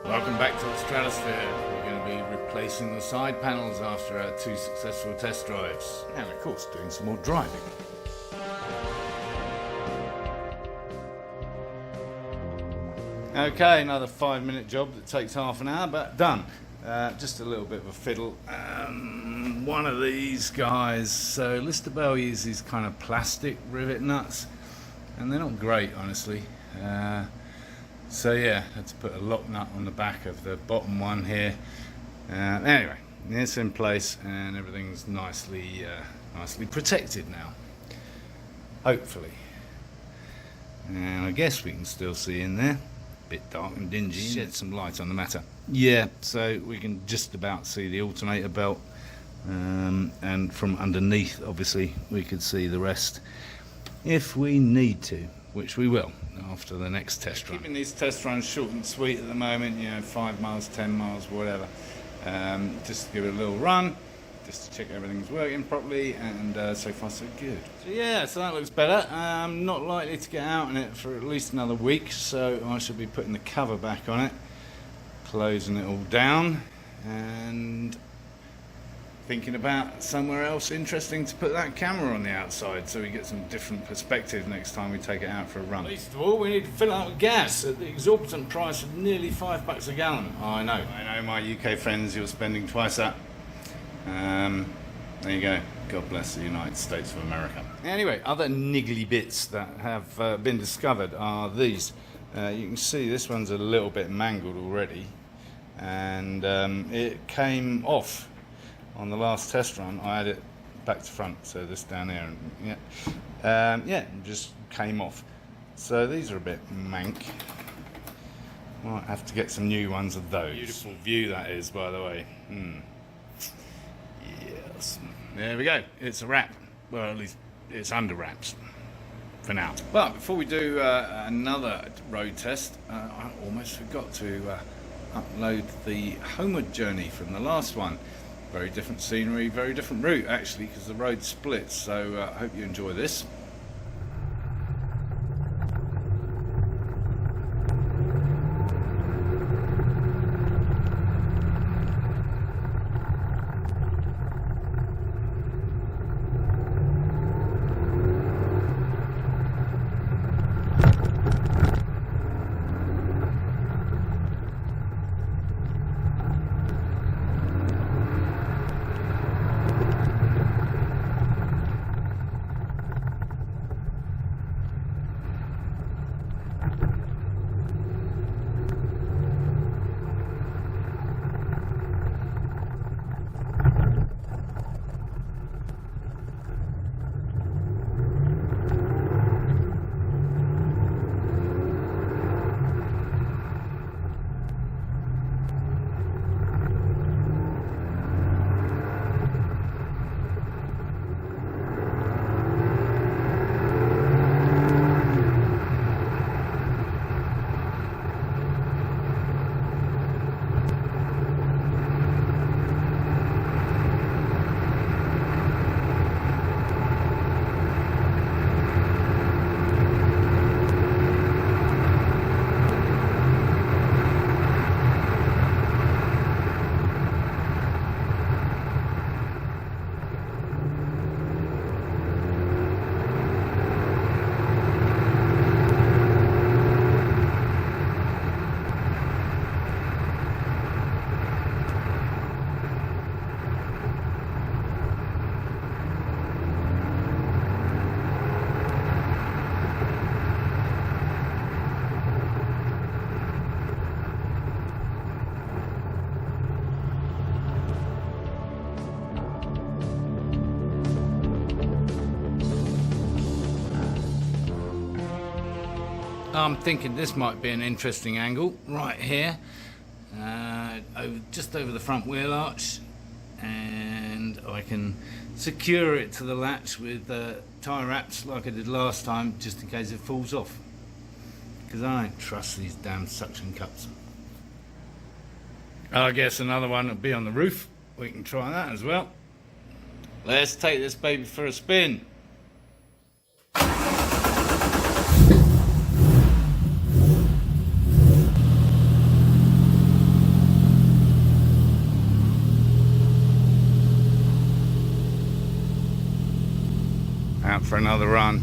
Welcome back to the Stratosphere. We're going to be replacing the side panels after our 2 successful test drives. And of course doing some more driving. Okay, another 5-minute job that takes half an hour, but done. Just a little bit of a fiddle. One of these guys, so Listabel uses kind of plastic rivet nuts, and they're not great, honestly. So yeah, had to put a lock nut on the back of the bottom one here. Anyway, it's in place and everything's nicely protected now, hopefully. And I guess we can still see in there. Bit dark and dingy. Shed some light on the matter. Yeah, so we can just about see the alternator belt, and from underneath, obviously, we could see the rest if we need to, which we will after the next test run. Keeping these test runs short and sweet at the moment, you know, 5 miles, 10 miles, whatever. Just to give it a little run, just to check everything's working properly, and so far so good. So yeah, so that looks better. I'm not likely to get out in it for at least another week, so I should be putting the cover back on it, closing it all down, and thinking about somewhere else interesting to put that camera on the outside so we get some different perspective next time we take it out for a run. Least of all, we need to fill it up with gas at the exorbitant price of nearly £5 a gallon. Oh, I know my UK friends, you're spending twice that. There you go. God bless the United States of America. Anyway, other niggly bits that have been discovered are these. You can see this one's a little bit mangled already, and it came off on the last test run. I had it back to front, so this down here, and yeah, it just came off. So these are a bit mank. Might have to get some new ones of those. Beautiful view that is, by the way. Yes. There we go. It's a wrap. Well, at least it's under wraps for now. But before we do another road test, I almost forgot to upload the homeward journey from the last one. Very different scenery, very different route actually, because the road splits. So I hope you enjoy this. I'm thinking this might be an interesting angle right here, just over the front wheel arch, and I can secure it to the latch with tie wraps like I did last time, just in case it falls off, because I don't trust these damn suction cups. I guess another one will be on the roof. We can try that as well. Let's take this baby for a spin. for another run.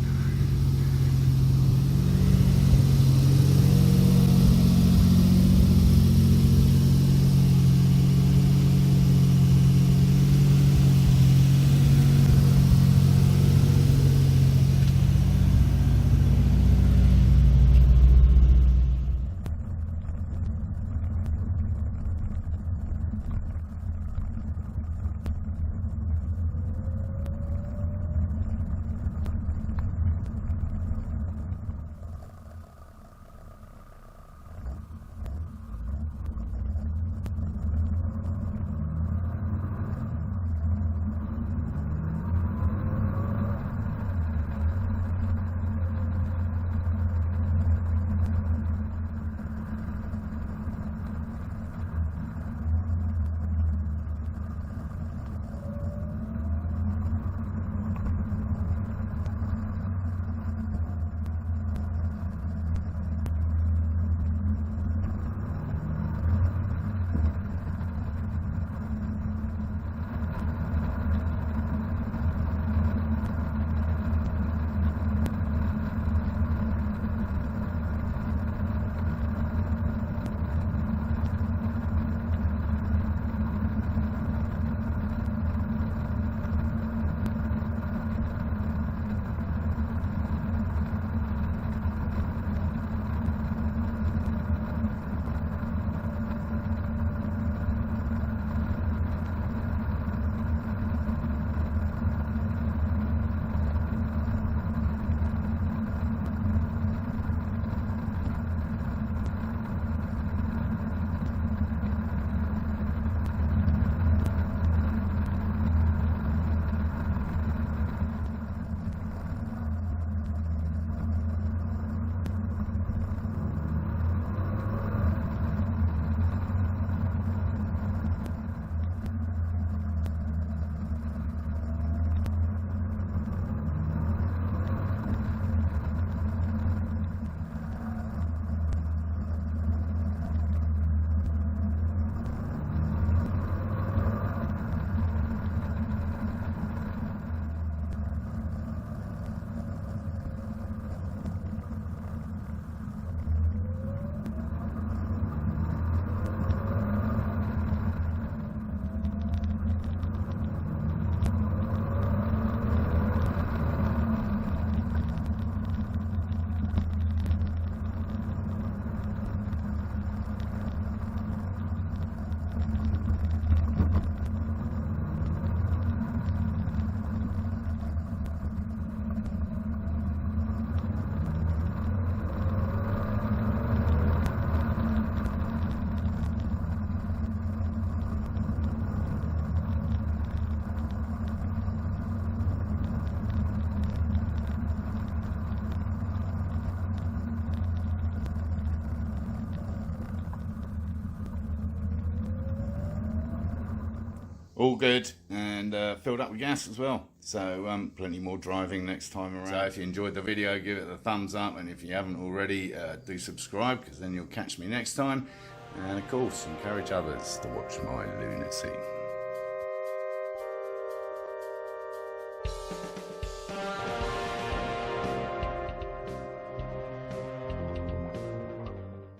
All good, and filled up with gas as well, so plenty more driving next time around. So if you enjoyed the video, give it a thumbs up, and if you haven't already, do subscribe, because then you'll catch me next time, and of course encourage others to watch my lunacy.